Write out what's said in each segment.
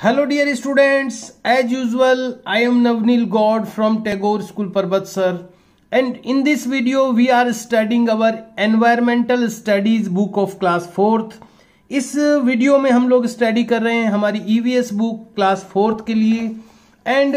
Hello dear students, as usual I am Navnil God from Tagore School Parbat sir, and in this video we are studying our environmental studies book of class 4th। इस video में हम लोग study कर रहे हैं हमारी EVS book class 4th के लिए। And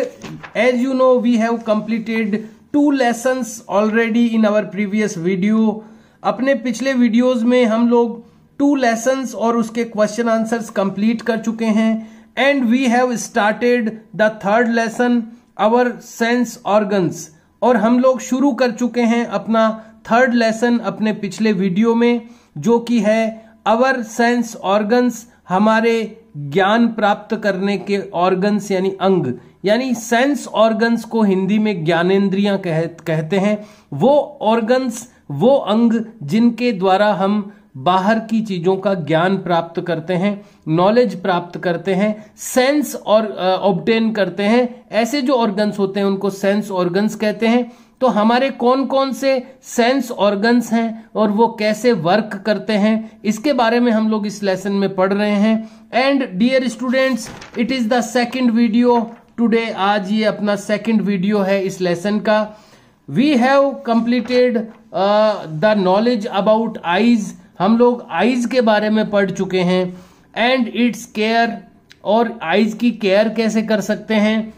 as you know we have completed 2 lessons already in our previous video. अपने पिछले वीडियोस में हम लोग 2 लेसन्स और उसके क्वेश्चन आंसर्स कंप्लीट कर चुके हैं। And we have started the 3rd lesson our sense organs, और हम लोग शुरू कर चुके हैं अपना 3rd लेसन अपने पिछले वीडियो में, जो कि है आवर सेंस ऑर्गन्स, हमारे ज्ञान प्राप्त करने के ऑर्गन्स यानी अंग, यानी सेंस ऑर्गन्स को हिंदी में ज्ञानेंद्रियां कहते हैं। वो ऑर्गन्स, वो अंग जिनके द्वारा हम बाहर की चीजों का ज्ञान प्राप्त करते हैं, नॉलेज प्राप्त करते हैं, सेंस और ऑब्टेन करते हैं। ऐसे जो ऑर्गन्स होते हैं उनको सेंस ऑर्गन्स कहते हैं। तो हमारे कौन कौन से सेंस ऑर्गन्स हैं और वो कैसे वर्क करते हैं, इसके बारे में हम लोग इस लेसन में पढ़ रहे हैं। And dear students, it is the 2nd video today. आज ये अपना 2nd वीडियो है इस लेसन का। We have completed the knowledge about eyes. हम लोग आईज के बारे में पढ़ चुके हैं एंड इट्स केयर, और आईज की केयर कैसे कर सकते हैं,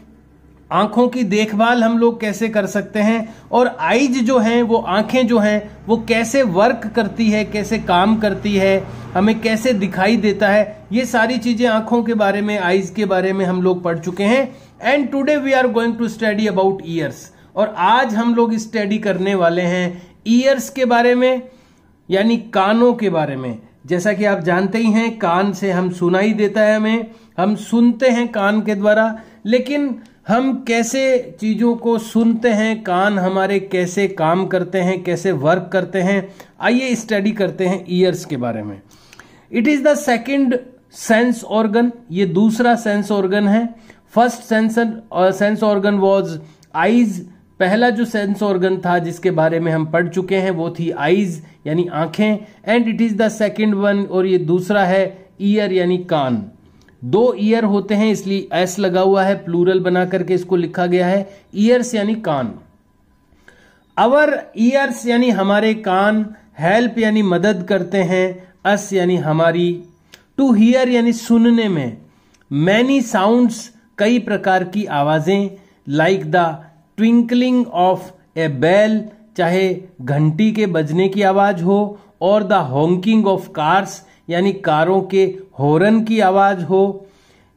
आंखों की देखभाल हम लोग कैसे कर सकते हैं, और आईज जो हैं वो आंखें जो हैं वो कैसे वर्क करती है, कैसे काम करती है, हमें कैसे दिखाई देता है, ये सारी चीजें आंखों के बारे में, आईज के बारे में हम लोग पढ़ चुके हैं। And today we are going to study about ears, और आज हम लोग स्टडी करने वाले हैं ईयर्स के बारे में, यानी कानों के बारे में। जैसा कि आप जानते ही हैं, कान से हम सुनाई देता है, हमें हम सुनते हैं कान के द्वारा, लेकिन हम कैसे चीजों को सुनते हैं, कान हमारे कैसे काम करते हैं, कैसे वर्क करते हैं, आइए स्टडी करते हैं ईयर्स के बारे में। It is the 2nd sense organ, ये दूसरा सेंस ऑर्गन है। First sense organ was eyes. पहला जो सेंस ऑर्गन था जिसके बारे में हम पढ़ चुके हैं वो थी आईज यानी आंखें। And it is the 2nd one, और ये दूसरा है ईयर यानी कान। 2 ईयर होते हैं इसलिए एस लगा हुआ है, प्लूरल बना करके इसको लिखा गया है, ईयर्स यानी कान। अवर ईयर्स यानी हमारे कान, हेल्प यानी मदद करते हैं, अस यानी हमारी, टू हियर यानी सुनने में, मैनी साउंड्स कई प्रकार की आवाजें, like the twinkling of a bell, चाहे घंटी के बजने की आवाज हो, और द हॉन्किंग ऑफ कार्स यानी कारों के हॉर्न की आवाज हो।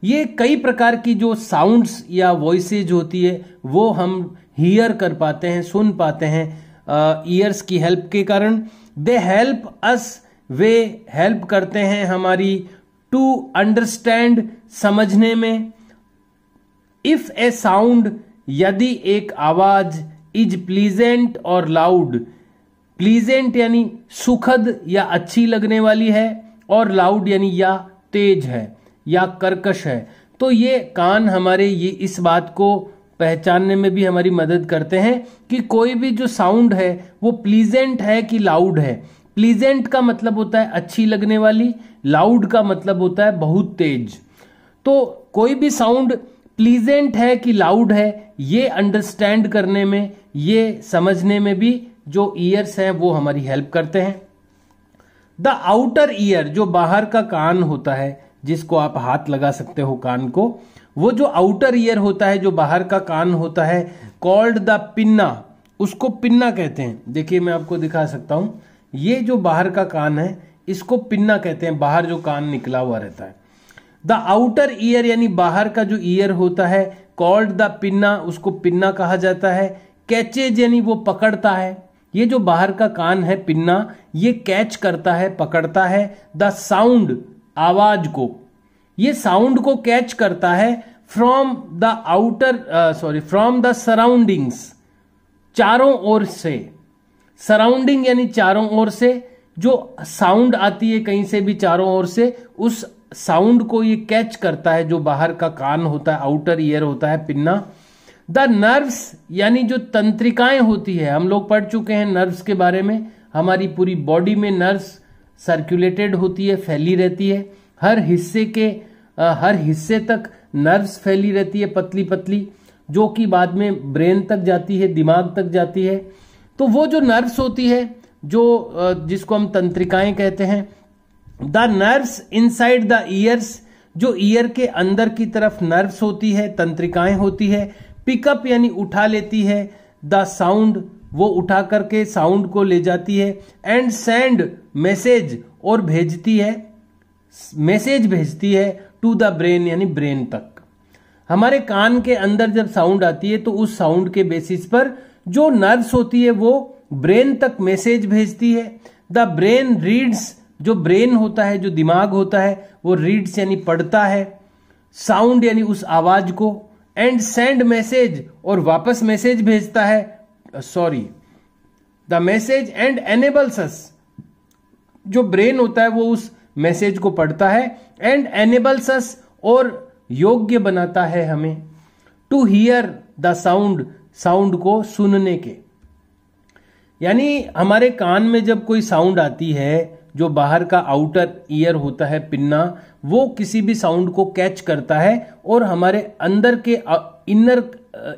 ये कई प्रकार की जो साउंड्स या वॉइसेज होती है वो हम हियर कर पाते हैं, सुन पाते हैं ईयर्स की हेल्प के कारण। They help us, way help करते हैं हमारी, टू अंडरस्टैंड समझने में। इफ ए साउंड, यदि एक आवाज, इज प्लीजेंट और लाउड, प्लीजेंट यानी सुखद या अच्छी लगने वाली है, और लाउड यानी या तेज है या कर्कश है, तो ये कान हमारे ये इस बात को पहचानने में भी हमारी मदद करते हैं कि कोई भी जो साउंड है वो प्लीजेंट है कि लाउड है। प्लीजेंट का मतलब होता है अच्छी लगने वाली, लाउड का मतलब होता है बहुत तेज। तो कोई भी साउंड प्लीजेंट है कि लाउड है, ये अंडरस्टैंड करने में, ये समझने में भी जो ईयर्स हैं वो हमारी हेल्प करते हैं। द आउटर ईयर, जो बाहर का कान होता है, जिसको आप हाथ लगा सकते हो कान को, वो जो आउटर ईयर होता है, जो बाहर का कान होता है, कॉल्ड द पिन्ना, उसको पिन्ना कहते हैं। देखिए मैं आपको दिखा सकता हूं, ये जो बाहर का कान है इसको पिन्ना कहते हैं, बाहर जो कान निकला हुआ रहता है। द आउटर ईयर यानी बाहर का जो ईयर होता है, कॉल्ड द पिन्ना, उसको पिन्ना कहा जाता है। कैचेज यानी वो पकड़ता है, ये जो बाहर का कान है पिन्ना, ये कैच करता है, पकड़ता है। द साउंड, आवाज को, ये साउंड को कैच करता है, फ्रॉम द सराउंडिंग्स, चारों ओर से। सराउंडिंग यानी चारों ओर से, जो साउंड आती है कहीं से भी चारों ओर से, उस साउंड को ये कैच करता है, जो बाहर का कान होता है, आउटर ईयर होता है पिन्ना। द नर्व्स यानी जो तंत्रिकाएं होती है, हम लोग पढ़ चुके हैं नर्व्स के बारे में, हमारी पूरी बॉडी में नर्व्स सर्कुलेटेड होती है, फैली रहती है, हर हिस्से तक नर्व्स फैली रहती है पतली पतली, जो कि बाद में ब्रेन तक जाती है, दिमाग तक जाती है। तो वो जो नर्व्स होती है, जो जिसको हम तंत्रिकाएं कहते हैं, the nerves inside the years, जो ईयर के अंदर की तरफ नर्व्स होती है, तंत्रिकाएं होती है, पिकअप यानी उठा लेती है, द साउंड, वो उठा करके साउंड को ले जाती है, एंड सेंड मैसेज, और भेजती है, मैसेज भेजती है टू द ब्रेन यानी ब्रेन तक। हमारे कान के अंदर जब साउंड आती है तो उस साउंड के बेसिस पर जो नर्व्स होती है वो ब्रेन तक मैसेज भेजती है। द ब्रेन रीड्स, जो ब्रेन होता है, जो दिमाग होता है, वो रीड्स यानी पढ़ता है साउंड यानी उस आवाज को, एंड सेंड मैसेज, और वापस मैसेज भेजता है, द मैसेज एंड एनेबल्स अस, जो ब्रेन होता है वो उस मैसेज को पढ़ता है, एंड एनेबल्स अस, और योग्य बनाता है हमें, to hear the sound, sound को सुनने के। यानी हमारे कान में जब कोई साउंड आती है, जो बाहर का आउटर ईयर होता है, पिन्ना, वो किसी भी साउंड को कैच करता है और हमारे अंदर के इनर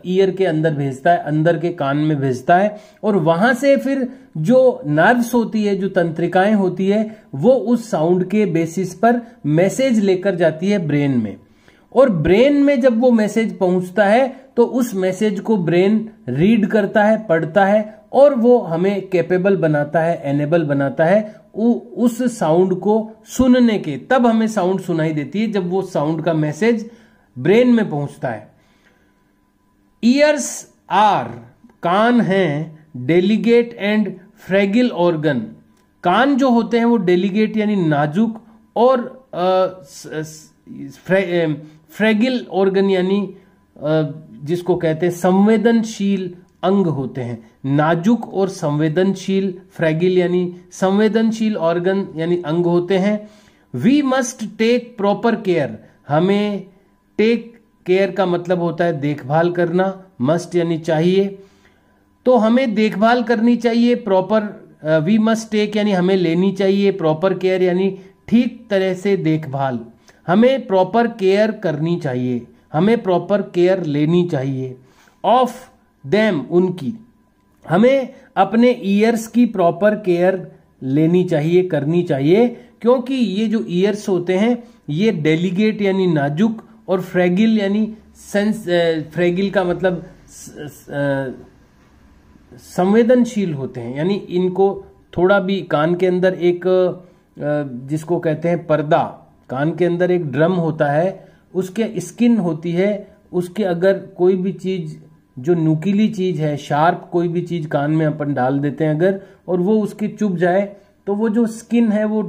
ईयर के अंदर भेजता है, अंदर के कान में भेजता है, और वहां से फिर जो नर्व्स होती है, जो तंत्रिकाएं होती है, वो उस साउंड के बेसिस पर मैसेज लेकर जाती है ब्रेन में। और ब्रेन में जब वो मैसेज पहुंचता है तो उस मैसेज को ब्रेन रीड करता है, पढ़ता है, और वो हमें कैपेबल बनाता है, एनेबल बनाता है उस साउंड को सुनने के। तब हमें साउंड सुनाई देती है जब वो साउंड का मैसेज ब्रेन में पहुंचता है। ईयर्स आर, कान हैं, डेलिगेट एंड फ्रेगिल ऑर्गन। कान जो होते हैं वो डेलिगेट यानी नाजुक, और फ्रेगिल ऑर्गन यानी जिसको कहते हैं संवेदनशील अंग होते हैं। नाजुक और संवेदनशील, फ्रेगिल यानी संवेदनशील ऑर्गन यानी अंग होते हैं। We must take proper care, हमें टेक केयर का मतलब होता है देखभाल करना, मस्ट यानी चाहिए, तो हमें देखभाल करनी चाहिए। प्रॉपर, वी मस्ट टेक यानी हमें लेनी चाहिए, प्रॉपर केयर यानी ठीक तरह से देखभाल, हमें प्रॉपर केयर करनी चाहिए, हमें प्रॉपर केयर लेनी चाहिए। ऑफ देम, उनकी, हमें अपने ईयर्स की प्रॉपर केयर लेनी चाहिए, करनी चाहिए, क्योंकि ये जो ईयर्स होते हैं ये डेलिगेट यानी नाजुक, और फ्रेगिल यानी फ्रेगिल का मतलब संवेदनशील होते हैं। यानी इनको थोड़ा भी, कान के अंदर एक जिसको कहते हैं पर्दा, कान के अंदर एक ड्रम होता है, उसके स्किन होती है, उसके अगर कोई भी चीज जो नुकीली चीज है, शार्प कोई भी चीज कान में अपन डाल देते हैं अगर, और वो उसके चुभ जाए तो वो जो स्किन है वो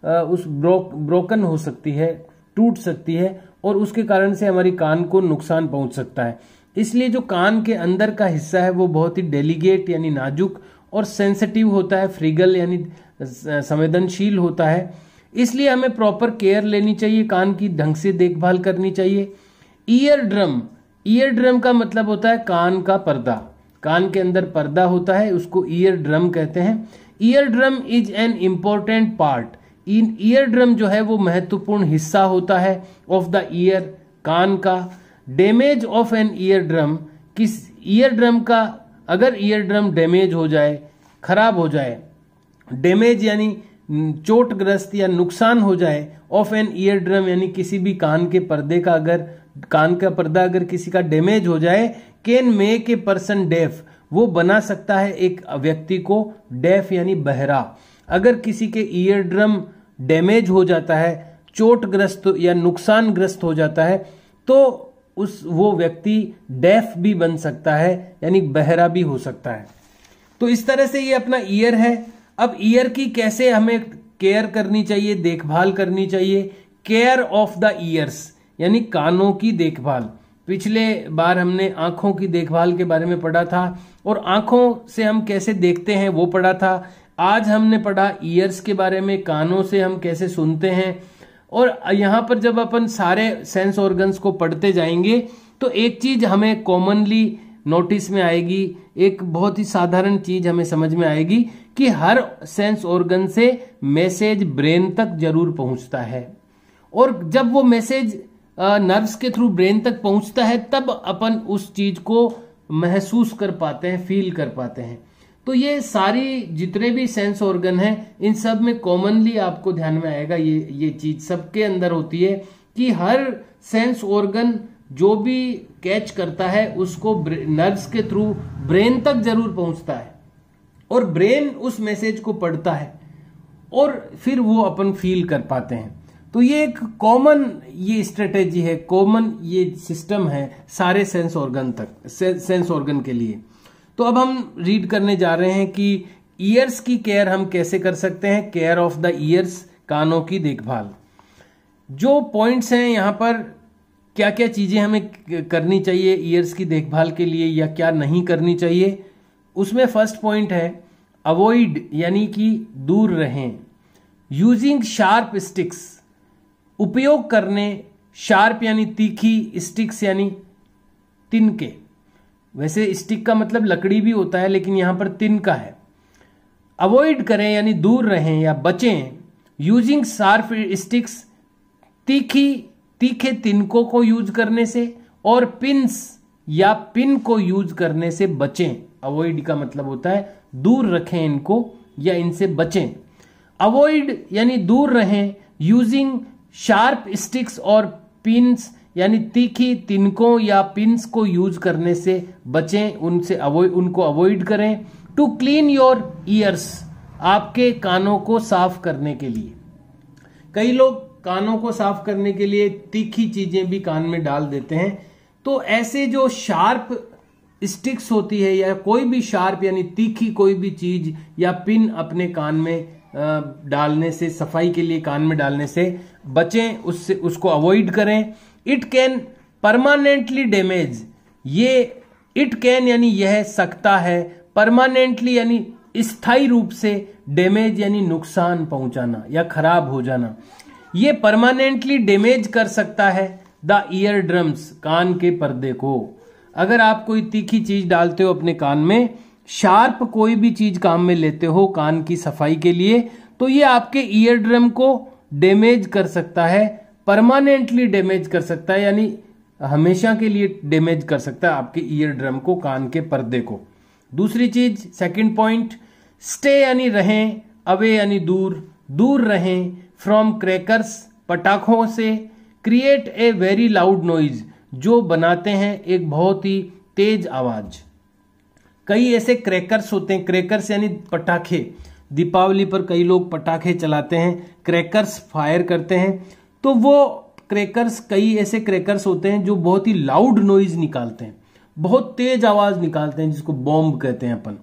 उस ब्रोकन हो सकती है, टूट सकती है, और उसके कारण से हमारी कान को नुकसान पहुंच सकता है। इसलिए जो कान के अंदर का हिस्सा है वो बहुत ही डेलिगेट यानी नाजुक और सेंसिटिव होता है, फ्रीगल यानी संवेदनशील होता है। इसलिए हमें प्रॉपर केयर लेनी चाहिए, कान की ढंग से देखभाल करनी चाहिए। ईयर ड्रम, ईयर ड्रम का मतलब होता है कान का पर्दा, कान के अंदर पर्दा होता है, उसको ईयर ड्रम कहते हैं। Ear drum is an important part, ear drum जो है वो महत्वपूर्ण हिस्सा होता है ऑफ द ईयर, कान का। Damage of an eardrum, किस ईयर ड्रम का अगर ईयर ड्रम डैमेज हो जाए, खराब हो जाए, डैमेज यानी चोटग्रस्त या नुकसान हो जाए, ऑफ एन ईयर ड्रम यानी किसी भी कान के पर्दे का, अगर कान का पर्दा अगर किसी का डैमेज हो जाए, can make a person deaf, वो बना सकता है एक व्यक्ति को डेफ यानी बहरा। अगर किसी के ईयर ड्रम डैमेज हो जाता है, चोटग्रस्त या नुकसानग्रस्त हो जाता है, तो वो व्यक्ति डेफ भी बन सकता है यानी बहरा भी हो सकता है। तो इस तरह से ये अपना ईयर है। अब ईयर की कैसे हमें केयर करनी चाहिए, देखभाल करनी चाहिए। केयर ऑफ द ईयर्स यानी कानों की देखभाल। पिछले बार हमने आंखों की देखभाल के बारे में पढ़ा था और आंखों से हम कैसे देखते हैं वो पढ़ा था। आज हमने पढ़ा ईयर्स के बारे में, कानों से हम कैसे सुनते हैं। और यहाँ पर जब अपन सारे सेंस ऑर्गन्स को पढ़ते जाएंगे तो एक चीज हमें कॉमनली नोटिस में आएगी, एक बहुत ही साधारण चीज हमें समझ में आएगी कि हर सेंस ऑर्गन से मैसेज ब्रेन तक जरूर पहुंचता है। और जब वो मैसेज नर्व्स के थ्रू ब्रेन तक पहुंचता है, तब अपन उस चीज को महसूस कर पाते हैं, फील कर पाते हैं। तो ये सारी जितने भी सेंस ऑर्गन हैं, इन सब में कॉमनली आपको ध्यान में आएगा ये चीज सबके अंदर होती है कि हर सेंस ऑर्गन जो भी कैच करता है उसको नर्व्स के थ्रू ब्रेन तक जरूर पहुंचता है और ब्रेन उस मैसेज को पढ़ता है और फिर वो अपन फील कर पाते हैं। तो ये एक कॉमन ये स्ट्रेटेजी है, कॉमन ये सिस्टम है सारे सेंस ऑर्गन के लिए। तो अब हम रीड करने जा रहे हैं कि ईयर्स की केयर हम कैसे कर सकते हैं, केयर ऑफ द ईयर्स, कानों की देखभाल। जो पॉइंट्स हैं यहाँ पर, क्या क्या चीजें हमें करनी चाहिए ईयर्स की देखभाल के लिए या क्या नहीं करनी चाहिए, उसमें फर्स्ट पॉइंट है अवॉइड यानी कि दूर रहें। यूजिंग शार्प स्टिक्स, उपयोग करने, शार्प यानी तीखी, स्टिक्स यानी तिनके। वैसे स्टिक का मतलब लकड़ी भी होता है लेकिन यहां पर तिनका है। अवॉइड करें यानी दूर रहें या बचें। यूजिंग शार्प स्टिक्स, तीखे तिनकों को यूज करने से, और पिन्स या पिन को यूज करने से बचें। अवॉइड का मतलब होता है दूर रखें इनको या इनसे बचें। अवॉइड यानी दूर रहें, यूजिंग शार्प स्टिक्स और पिन्स यानी तीखी तिनकों या पिन्स को यूज करने से बचें, उनको अवॉइड करें। टू क्लीन योर ईयर्स, आपके कानों को साफ करने के लिए। कई लोग कानों को साफ करने के लिए तीखी चीजें भी कान में डाल देते हैं। तो ऐसे जो शार्प स्टिक्स होती है या कोई भी शार्प यानी तीखी कोई भी चीज या पिन अपने कान में डालने से, सफाई के लिए कान में डालने से बचें, उससे उसको अवॉइड करें। इट कैन परमानेंटली डैमेज, ये इट कैन यानी यह सकता है, परमानेंटली यानी स्थायी रूप से, डैमेज यानी नुकसान पहुंचाना या खराब हो जाना। ये परमानेंटली डैमेज कर सकता है द ईयर ड्रम्स, कान के पर्दे को। अगर आप कोई तीखी चीज डालते हो अपने कान में, शार्प कोई भी चीज काम में लेते हो कान की सफाई के लिए, तो ये आपके ईयर ड्रम को डैमेज कर सकता है, परमानेंटली डैमेज कर सकता है, यानी हमेशा के लिए डैमेज कर सकता है आपके ईयर ड्रम को, कान के पर्दे को। दूसरी चीज, सेकंड पॉइंट, स्टे यानी रहें, अवे यानी दूर, दूर रहें फ्रॉम क्रैकर्स, पटाखों से। Create a very loud noise, जो बनाते हैं एक बहुत ही तेज आवाज। कई ऐसे क्रैकर्स होते हैं, क्रैकर्स यानी पटाखे, दीपावली पर कई लोग पटाखे चलाते हैं, क्रैकर्स फायर करते हैं। तो वो क्रैकर्स, कई ऐसे क्रैकर्स होते हैं जो बहुत ही लाउड नॉइज निकालते हैं, बहुत तेज आवाज निकालते हैं, जिसको बॉम्ब कहते हैं अपन।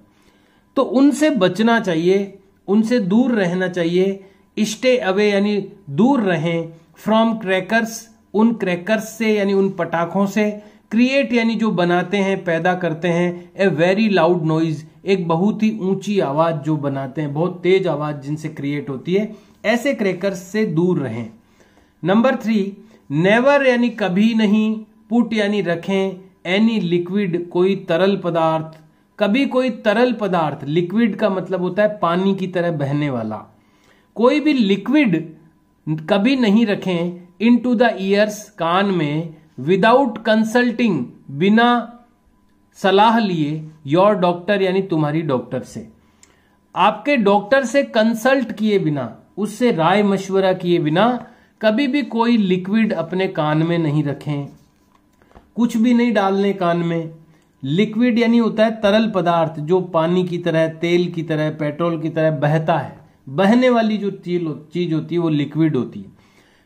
तो उनसे बचना चाहिए, उनसे दूर रहना चाहिए। स्टे अवे यानी दूर रहें, फ्रॉम क्रैकर्स, उन क्रैकर्स से यानी उन पटाखों से। क्रिएट यानी जो बनाते हैं, पैदा करते हैं। ए वेरी लाउड नॉइज, एक बहुत ही ऊंची आवाज जो बनाते हैं, बहुत तेज आवाज जिनसे क्रिएट होती है, ऐसे क्रैकर्स से दूर रहें। नंबर 3, नेवर यानी कभी नहीं, पुट यानी रखें, एनी लिक्विड कोई तरल पदार्थ, कभी कोई तरल पदार्थ, लिक्विड का मतलब होता है पानी की तरह बहने वाला, कोई भी लिक्विड कभी नहीं रखें इनटू द ईयर्स, कान में, विदाउट कंसल्टिंग, बिना सलाह लिए, योर डॉक्टर यानी तुम्हारी डॉक्टर से। आपके डॉक्टर से कंसल्ट किए बिना, उससे राय मशवरा किए बिना कभी भी कोई लिक्विड अपने कान में नहीं रखें, कुछ भी नहीं डालने कान में। लिक्विड यानी होता है तरल पदार्थ जो पानी की तरह, तेल की तरह, पेट्रोल की तरह बहता है, बहने वाली जो चीज होती है वो लिक्विड होती है।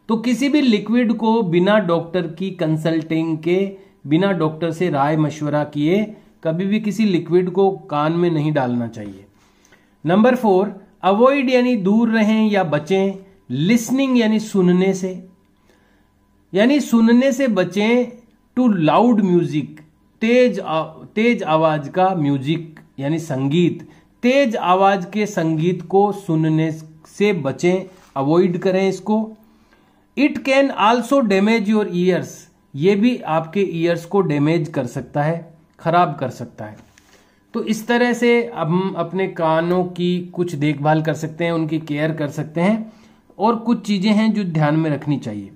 तो किसी भी लिक्विड को बिना डॉक्टर की कंसल्टिंग के, बिना डॉक्टर से राय मशवरा किए कभी भी किसी लिक्विड को कान में नहीं डालना चाहिए। नंबर 4, अवॉइड यानी दूर रहें या बचें। लिसनिंग यानी सुनने से, यानी सुनने से बचें। टू लाउड म्यूजिक, तेज आवाज का म्यूजिक यानी संगीत, तेज आवाज के संगीत को सुनने से बचें, अवॉइड करें इसको। It can also damage your ears, ये भी आपके ईयर्स को डैमेज कर सकता है, खराब कर सकता है। तो इस तरह से हम अपने कानों की कुछ देखभाल कर सकते हैं, उनकी केयर कर सकते हैं, और कुछ चीजें हैं जो ध्यान में रखनी चाहिए।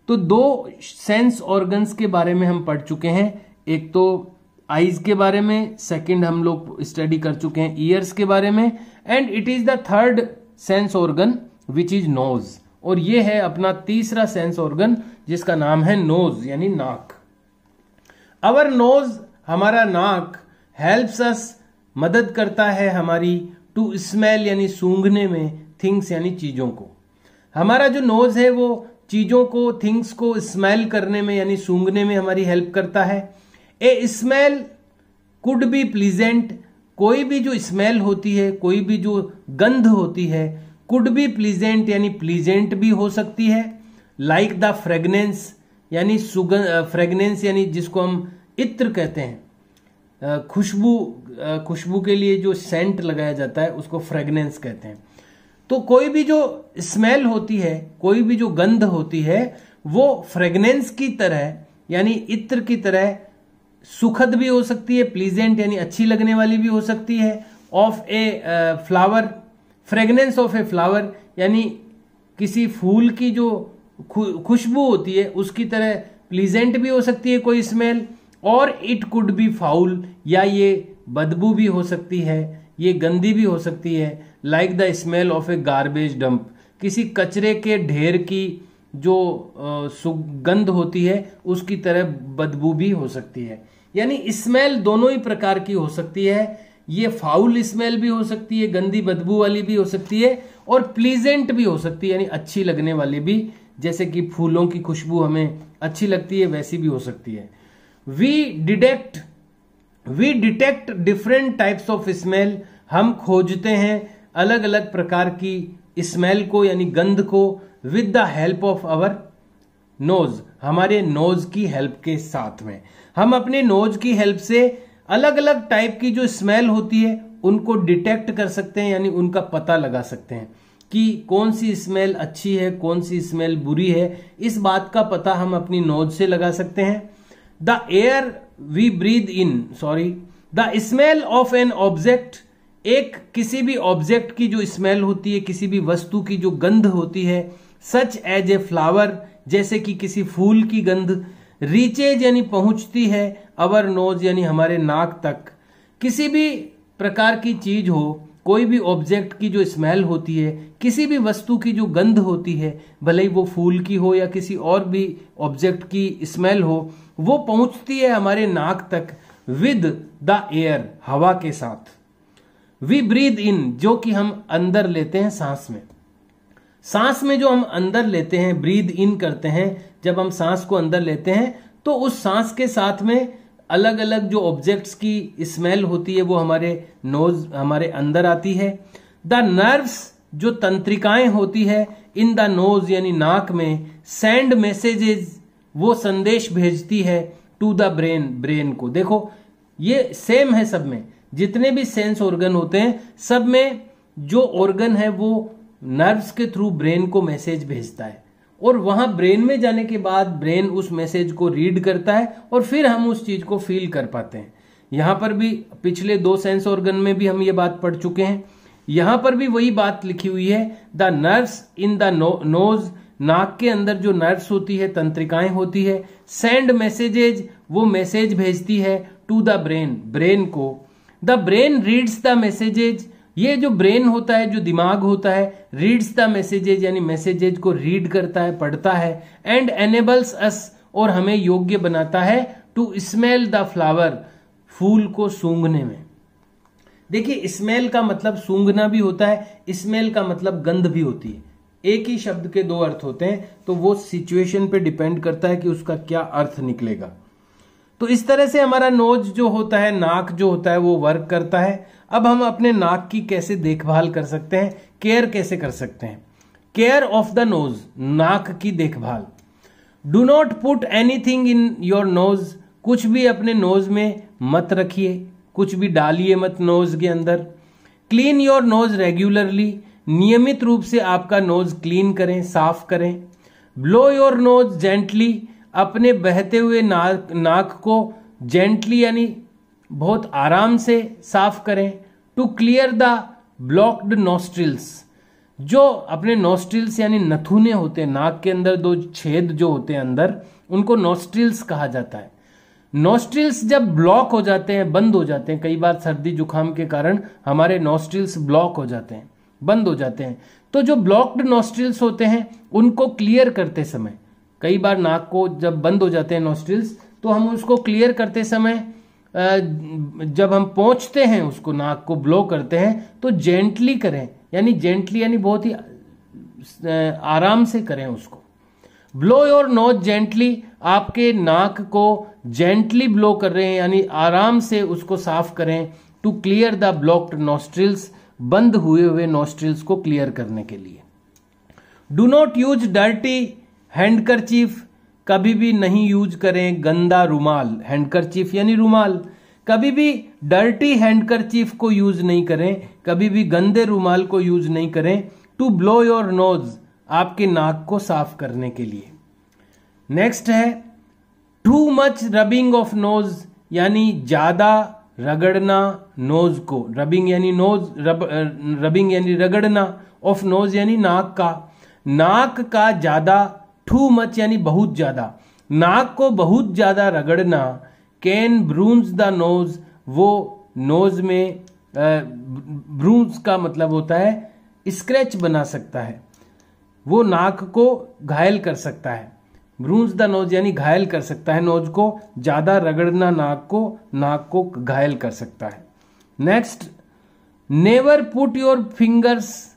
तो दो सेंस ऑर्गन्स के बारे में हम पढ़ चुके हैं, एक तो आईज के बारे में, सेकंड हम लोग स्टडी कर चुके हैं ईयर्स के बारे में, and it is the third sense organ which is nose, और ये है अपना तीसरा सेंस ऑर्गन जिसका नाम है नोज यानी नाक। अवर नोज, हमारा नाक, हेल्प्स अस, मदद करता है हमारी, टू स्मेल यानी सूंघने में, थिंग्स यानी चीजों को। हमारा जो नोज है वो चीजों को, थिंग्स को स्मेल करने में यानी सूंघने में हमारी हेल्प करता है। ए स्मेल कुड बी प्लीजेंट, कोई भी जो स्मेल होती है, कोई भी जो गंध होती है, कुड बी प्लीजेंट यानी प्लीजेंट भी हो सकती है। लाइक द फ्रेगनेंस यानी सुगंध, फ्रेगनेंस यानी जिसको हम इत्र कहते हैं, खुशबू के लिए जो सेंट लगाया जाता है उसको फ्रेगनेंस कहते हैं। तो कोई भी जो स्मेल होती है, कोई भी जो गंध होती है, वो फ्रेगनेंस की तरह यानी इत्र की तरह सुखद भी हो सकती है, प्लीजेंट यानी अच्छी लगने वाली भी हो सकती है। Of a flower, fragrance of a flower यानी किसी फूल की जो खुशबू होती है उसकी तरह प्लीजेंट भी हो सकती है कोई स्मेल। और इट कुड बी फाउल, या ये बदबू भी हो सकती है, ये गंदी भी हो सकती है। Like the smell of A garbage dump, किसी कचरे के ढेर की जो सुगंध होती है उसकी तरह बदबू भी हो सकती है। यानी स्मेल दोनों ही प्रकार की हो सकती है, ये फाउल स्मेल भी हो सकती है, गंदी बदबू वाली भी हो सकती है, और प्लीजेंट भी हो सकती है यानी अच्छी लगने वाली भी, जैसे कि फूलों की खुशबू हमें अच्छी लगती है वैसी भी हो सकती है। We detect different types of smell, हम खोजते हैं अलग अलग प्रकार की स्मेल को यानी गंध को, with the help of our nose, हमारे नोज की हेल्प के साथ में। हम अपने नोज की हेल्प से अलग अलग टाइप की जो स्मेल होती है उनको डिटेक्ट कर सकते हैं यानी उनका पता लगा सकते हैं कि कौन सी स्मेल अच्छी है, कौन सी स्मेल बुरी है। इस बात का पता हम अपनी नोज से लगा सकते हैं। The air we breathe in, the smell of an object, एक किसी भी ऑब्जेक्ट की जो स्मेल होती है, किसी भी वस्तु की जो गंध होती है, सच एज ए फ्लावर, जैसे कि किसी फूल की गंध, रीचेज यानी पहुंचती है, अवर नोज यानी हमारे नाक तक। किसी भी प्रकार की चीज हो, कोई भी ऑब्जेक्ट की जो स्मेल होती है, किसी भी वस्तु की जो गंध होती है, भले ही वो फूल की हो या किसी और भी ऑब्जेक्ट की स्मेल हो, वो पहुंचती है हमारे नाक तक विद द एयर, हवा के साथ। वी ब्रीथ इन, जो कि हम अंदर लेते हैं सांस में। सांस में जो हम अंदर लेते हैं, ब्रीथ इन करते हैं, जब हम सांस को अंदर लेते हैं तो उस सांस के साथ में अलग अलग जो ऑब्जेक्ट्स की स्मेल होती है वो हमारे नोज, हमारे अंदर आती है। द नर्व्स, जो तंत्रिकाएं होती है, इन द नोज यानी नाक में, सेंड मैसेजेस, वो संदेश भेजती है टू द ब्रेन, ब्रेन को। देखो ये सेम है सब में, जितने भी सेंस ऑर्गन होते हैं सब में जो ऑर्गन है वो नर्व्स के थ्रू ब्रेन को मैसेज भेजता है, और वहां ब्रेन में जाने के बाद ब्रेन उस मैसेज को रीड करता है और फिर हम उस चीज को फील कर पाते हैं। यहां पर भी पिछले दो सेंस ऑर्गन में भी हम ये बात पढ़ चुके हैं, यहां पर भी वही बात लिखी हुई है। The nerves in the nose, नाक के अंदर जो नर्व्स होती है, तंत्रिकाएं होती है, सेंड मैसेजेज, वो मैसेज भेजती है टू द ब्रेन, ब्रेन को। The brain reads the messages, ये जो ब्रेन होता है, जो दिमाग होता है, रीड्स द मैसेजेज यानी मैसेजेज को रीड करता है, पढ़ता है, एंड एनेबल्स अस, और हमें योग्य बनाता है टू स्मेल द फ्लावर, फूल को सूंघने में। देखिए स्मेल का मतलब सूंघना भी होता है, स्मेल का मतलब गंध भी होती है। एक ही शब्द के दो अर्थ होते हैं, तो वो सिचुएशन पे डिपेंड करता है कि उसका क्या अर्थ निकलेगा। तो इस तरह से हमारा नोज जो होता है, नाक जो होता है, वो वर्क करता है। अब हम अपने नाक की कैसे देखभाल कर सकते हैं, केयर कैसे कर सकते हैं। केयर ऑफ द नोज, नाक की देखभाल। Do not put anything in your nose, कुछ भी अपने नोज में मत रखिए, कुछ भी डालिए मत नोज के अंदर। क्लीन योर नोज रेगुलरली, नियमित रूप से आपका नोज क्लीन करें, साफ करें। ब्लो योर नोज जेंटली, अपने बहते हुए नाक को जेंटली यानी बहुत आराम से साफ करें। To clear the blocked nostrils, जो अपने नॉस्ट्रिल्स यानी नथुने होते हैं, नाक के अंदर दो छेद जो होते हैं अंदर, उनको नॉस्ट्रिल्स कहा जाता है। नॉस्ट्रिल्स जब ब्लॉक हो जाते हैं, बंद हो जाते हैं, कई बार सर्दी जुकाम के कारण हमारे नॉस्ट्रिल्स ब्लॉक हो जाते हैं, बंद हो जाते हैं, तो जो ब्लॉक्ड नॉस्ट्रिल्स होते हैं उनको क्लियर करते समय, कई बार नाक को जब बंद हो जाते हैं नॉस्ट्रिल्स, तो हम उसको क्लियर करते समय जब हम पोंछते हैं, उसको नाक को ब्लो करते हैं, तो जेंटली करें, यानी जेंटली यानी बहुत ही आराम से करें उसको। ब्लो योर नोज जेंटली, आपके नाक को जेंटली ब्लो कर रहे हैं, यानी आराम से उसको साफ करें, to clear the blocked nostrils, बंद हुए नॉस्ट्रिल्स को क्लियर करने के लिए। Do not use dirty handkerchief, कभी भी नहीं यूज करें गंदा रुमाल, हैंडकरचीफ यानी रुमाल, कभी भी डर्टी हैंडकरचीफ को यूज नहीं करें, कभी भी गंदे रुमाल को यूज नहीं करें। टू ब्लो योर नोज, आपके नाक को साफ करने के लिए। नेक्स्ट है too much rubbing of nose, यानी ज्यादा रगड़ना नोज को, रबिंग यानी नोज, रबिंग यानी रगड़ना, ऑफ नोज यानी नाक का ज्यादा, टू मच यानी बहुत ज्यादा, नाक को बहुत ज्यादा रगड़ना, कैन ब्रून्स द नोज, वो नोज में ब्रून्स का मतलब होता है स्क्रैच बना सकता है, वो नाक को घायल कर सकता है। ब्रून्स द नोज यानी घायल कर सकता है नोज को, ज्यादा रगड़ना नाक को घायल कर सकता है। Next, never put your fingers,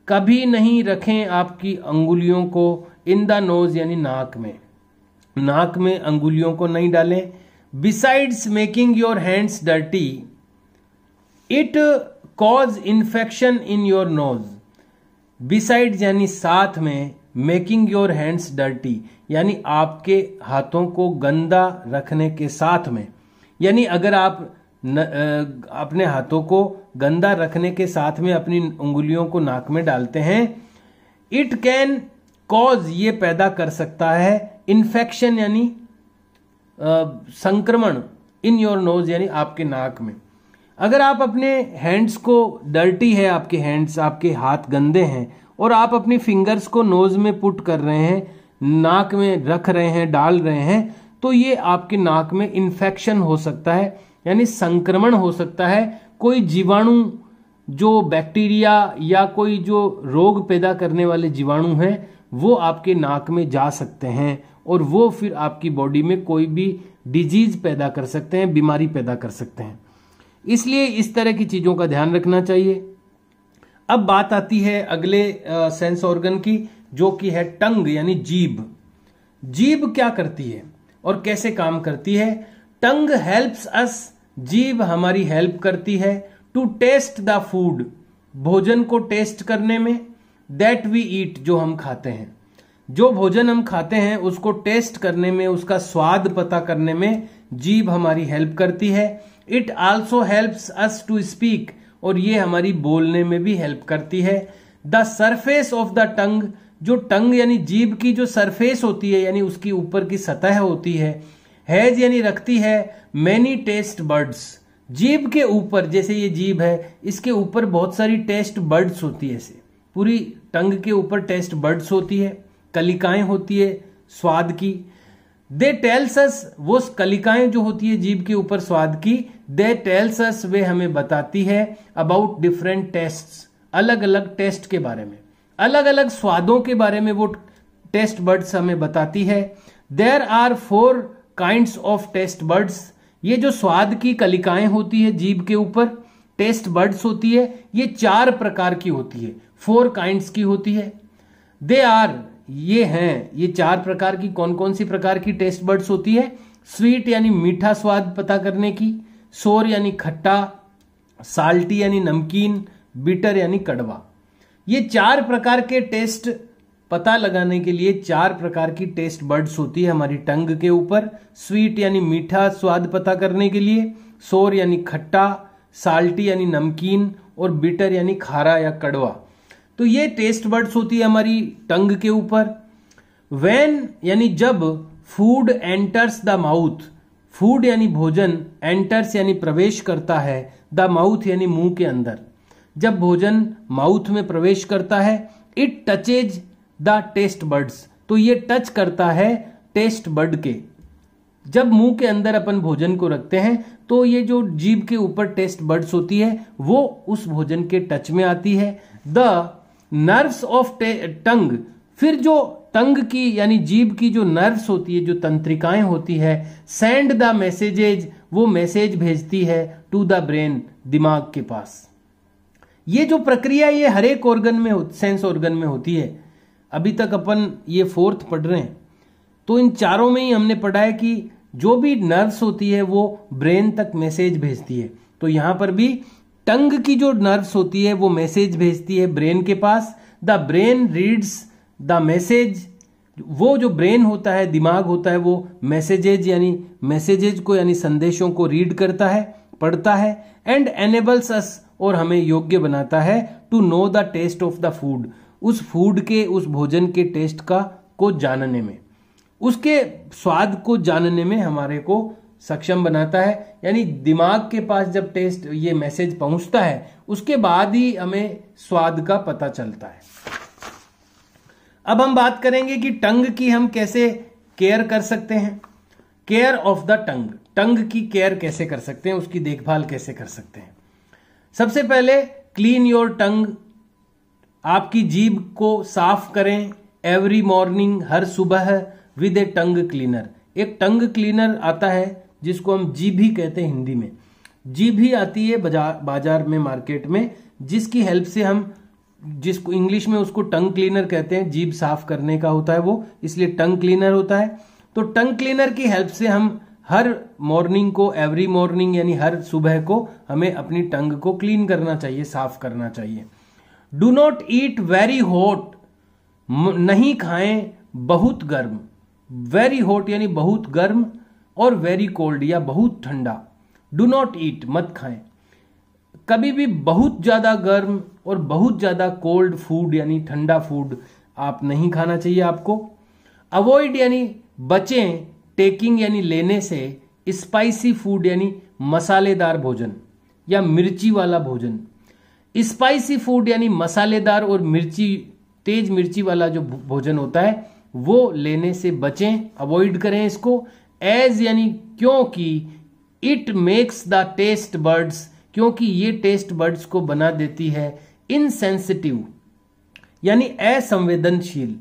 कभी नहीं रखें आपकी अंगुलियों को, इन द नोज यानी नाक में अंगुलियों को नहीं डालें। Besides making your hands dirty, it cause infection in your nose, besides यानी साथ में, मेकिंग योर हैंड्स डर्टी यानी आपके हाथों को गंदा रखने के साथ में, यानी अगर आप अपने हाथों को गंदा रखने के साथ में अपनी उंगलियों को नाक में डालते हैं, इट कैन कॉज, ये पैदा कर सकता है, इन्फेक्शन यानी संक्रमण, इन योर नोज यानी आपके नाक में। अगर आप अपने हैंड्स को, डर्टी है आपके हैंड्स, आपके हाथ गंदे हैं, और आप अपनी फिंगर्स को नोज में पुट कर रहे हैं, नाक में रख रहे हैं, डाल रहे हैं, तो ये आपके नाक में इन्फेक्शन हो सकता है, यानी संक्रमण हो सकता है। कोई जीवाणु, जो बैक्टीरिया या कोई जो रोग पैदा करने वाले जीवाणु हैं, वो आपके नाक में जा सकते हैं, और वो फिर आपकी बॉडी में कोई भी डिजीज पैदा कर सकते हैं, बीमारी पैदा कर सकते हैं। इसलिए इस तरह की चीजों का ध्यान रखना चाहिए। अब बात आती है अगले सेंस ऑर्गन की, जो कि है टंग यानी जीभ। जीभ क्या करती है और कैसे काम करती है? टंग हेल्प्स अस, जीभ हमारी हेल्प करती है, टू टेस्ट द फूड, भोजन को टेस्ट करने में, दैट वी ईट, जो हम खाते हैं, जो भोजन हम खाते हैं उसको टेस्ट करने में, उसका स्वाद पता करने में जीभ हमारी हेल्प करती है। It also helps us to speak, और ये हमारी बोलने में भी हेल्प करती है। The surface of the tongue, जो टंग यानी जीभ की जो सरफेस होती है, यानी उसकी ऊपर की सतह होती है, हैज यानी रखती है, मैनी टेस्ट बर्ड्स, जीभ के ऊपर, जैसे ये जीभ है, इसके ऊपर बहुत सारी टेस्ट बर्ड्स होती है, ऐसे पूरी टंग के ऊपर टेस्ट बर्ड्स होती है, कलिकाएं होती है स्वाद की। दे टेल्स अस, वो कलिकाएं जो होती है जीभ के ऊपर स्वाद की, दे टेल्स अस, वे हमें बताती है, अबाउट डिफरेंट टेस्ट्स, अलग अलग टेस्ट के बारे में, अलग अलग स्वादों के बारे में वो टेस्ट बर्ड्स हमें बताती है। There are 4 kinds of taste buds, ये जो स्वाद की कलिकाएं होती है जीभ के ऊपर, टेस्ट बर्ड्स होती है, ये 4 प्रकार की होती है, 4 काइंड्स की होती है। दे आर, ये हैं, ये 4 प्रकार की, कौन कौन सी प्रकार की टेस्ट बर्ड्स होती है? स्वीट यानी मीठा स्वाद पता करने की, सोर यानी खट्टा, साल्टी यानी नमकीन, बिटर यानी कड़वा। ये 4 प्रकार के टेस्ट पता लगाने के लिए 4 प्रकार की टेस्ट बर्ड्स होती है हमारी टंग के ऊपर। स्वीट यानी मीठा स्वाद पता करने के लिए, सोर यानी खट्टा, साल्टी यानी नमकीन, और बिटर यानी खारा या कड़वा। तो ये टेस्ट बर्ड्स होती है हमारी टंग के ऊपर। व्हेन यानी जब, food enters the mouth, food यानी भोजन, एंटर्स यानी प्रवेश करता है, द माउथ यानी मुंह के अंदर, जब भोजन माउथ में प्रवेश करता है, it touches the taste buds, तो ये टच करता है टेस्ट बर्ड के। जब मुंह के अंदर अपन भोजन को रखते हैं तो ये जो जीभ के ऊपर टेस्ट बर्ड्स होती है वो उस भोजन के टच में आती है। द नर्व्स ऑफ टंग, फिर जो टंग की यानी जीभ की जो नर्व्स होती है, जो तंत्रिकाएं होती है, सेंड द मैसेजेज, वो मैसेज भेजती है टू द ब्रेन, दिमाग के पास। ये जो प्रक्रिया ये हर एक ऑर्गन में, सेंस ऑर्गन में होती है। अभी तक अपन ये 4th पढ़ रहे हैं, तो इन चारों में ही हमने पढ़ा है कि जो भी नर्व्स होती है वो ब्रेन तक मैसेज भेजती है। तो यहां पर भी टंग की जो नर्व्स होती है वो मैसेज भेजती है ब्रेन के पास। The brain reads the message, वो जो ब्रेन होता है, दिमाग होता है, वो मैसेजेज को यानी संदेशों को रीड करता है, पढ़ता है। एंड एनेबल्स अस, और हमें योग्य बनाता है to know the taste of the food, उस फूड के, उस भोजन के टेस्ट को जानने में, उसके स्वाद को जानने में हमारे को सक्षम बनाता है। यानी दिमाग के पास जब टेस्ट ये मैसेज पहुंचता है उसके बाद ही हमें स्वाद का पता चलता है। अब हम बात करेंगे कि टंग की हम कैसे केयर कर सकते हैं। केयर ऑफ द टंग, टंग की केयर कैसे कर सकते हैं, उसकी देखभाल कैसे कर सकते हैं। सबसे पहले क्लीन योर टंग, आपकी जीभ को साफ करें एवरी मॉर्निंग, हर सुबह, विद ए टंग क्लीनर। एक टंग क्लीनर आता है जिसको हम जीभी कहते हैं हिंदी में। जीभी आती है बाजार में, मार्केट में, जिसकी हेल्प से हम, जिसको इंग्लिश में उसको टंग क्लीनर कहते हैं, जीभ साफ करने का होता है वो, इसलिए टंग क्लीनर होता है। तो टंग क्लीनर की हेल्प से हम हर मॉर्निंग को, एवरी मॉर्निंग यानी हर सुबह को हमें अपनी टंग को क्लीन करना चाहिए, साफ करना चाहिए। Do not eat very hot, नहीं खाएं बहुत गर्म। वेरी हॉट यानी बहुत गर्म, और वेरी कोल्ड या बहुत ठंडा। डू नॉट ईट, मत खाएं। कभी भी बहुत ज्यादा गर्म और बहुत ज्यादा कोल्ड फूड यानी ठंडा फूड आप नहीं खाना चाहिए आपको। अवॉइड यानी बचें, टेकिंग यानी लेने से, स्पाइसी फूड यानी मसालेदार भोजन या मिर्ची वाला भोजन। स्पाइसी फूड यानी मसालेदार और मिर्ची, तेज मिर्ची वाला जो भोजन होता है वो लेने से बचें, अवॉइड करें इसको। एज यानी क्योंकि, it makes the taste buds, क्योंकि ये टेस्ट बर्ड्स को बना देती है इनसेंसिटिव यानी असंवेदनशील।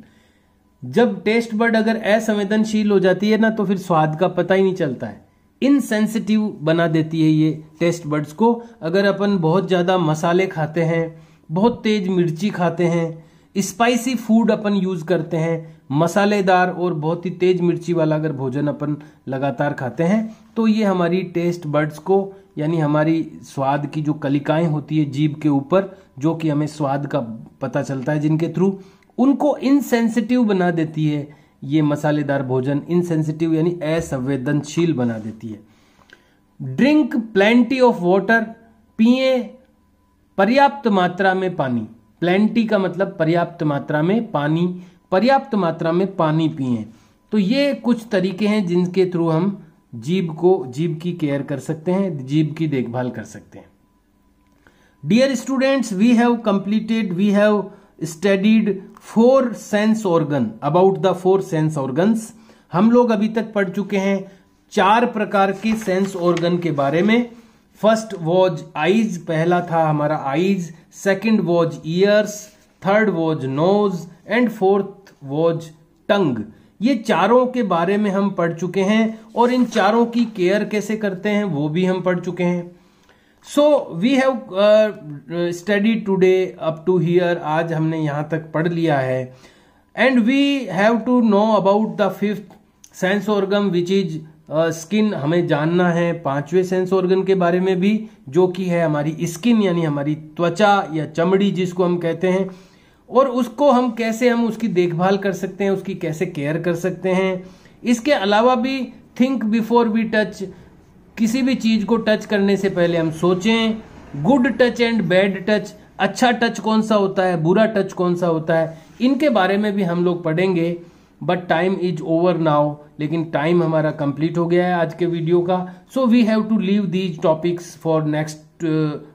जब टेस्ट बर्ड अगर असंवेदनशील हो जाती है ना तो फिर स्वाद का पता ही नहीं चलता है। इनसेंसिटिव बना देती है ये टेस्ट बर्ड्स को। अगर अपन बहुत ज्यादा मसाले खाते हैं, बहुत तेज मिर्ची खाते हैं, स्पाइसी फूड अपन यूज करते हैं, मसालेदार और बहुत ही तेज मिर्ची वाला अगर भोजन अपन लगातार खाते हैं, तो ये हमारी टेस्ट बर्ड्स को यानी हमारी स्वाद की जो कलिकाएं होती है जीभ के ऊपर, जो कि हमें स्वाद का पता चलता है जिनके थ्रू, उनको इनसेंसिटिव बना देती है। ये मसालेदार भोजन इनसेंसिटिव यानी असंवेदनशील बना देती है। ड्रिंक प्लेंटी ऑफ वाटर, पिए पर्याप्त मात्रा में पानी। प्लेंटी का मतलब पर्याप्त मात्रा में पानी, पर्याप्त मात्रा में पानी पिए। तो ये कुछ तरीके हैं जिनके थ्रू हम जीभ की केयर कर सकते हैं, जीभ की देखभाल कर सकते हैं। Dear students, we have studied 4 sense organ, about the 4 sense organs. हम लोग अभी तक पढ़ चुके हैं 4 प्रकार के सेंस ऑर्गन के बारे में। फर्स्ट वॉज आईज, पहला था हमारा eyes. Second was ears, third was nose and fourth was tongue. ये चारों के बारे में हम पढ़ चुके हैं और इन चारों की केयर कैसे करते हैं वो भी हम पढ़ चुके हैं। So we have study today up to here, आज हमने यहां तक पढ़ लिया है। And we have to know about the 5th sense organ which is skin. हमें जानना है 5वें सेंस ऑर्गन के बारे में भी, जो कि है हमारी स्किन यानी हमारी त्वचा या चमड़ी जिसको हम कहते हैं, और उसको हम कैसे हम उसकी देखभाल कर सकते हैं, उसकी कैसे केयर कर सकते हैं। इसके अलावा भी थिंक बिफोर वी टच, किसी भी चीज को टच करने से पहले हम सोचें। Good touch and bad touch, अच्छा टच कौन सा होता है, बुरा टच कौन सा होता है, इनके बारे में भी हम लोग पढ़ेंगे। But time is over now, लेकिन टाइम हमारा कंप्लीट हो गया है आज के वीडियो का। So we have to leave these topics for next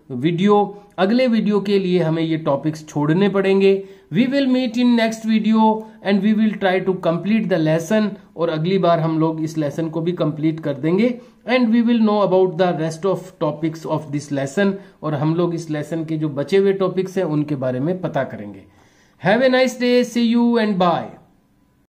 video, अगले वीडियो के लिए हमें ये टॉपिक्स छोड़ने पड़ेंगे। We will meet in next video and we will try to complete the lesson, और अगली बार हम लोग इस लेसन को भी कंप्लीट कर देंगे and we will know about the rest of topics of this lesson, और हम लोग इस लेसन के जो बचे हुए टॉपिक्स हैं उनके बारे में पता करेंगे। Have a nice day, see you and bye.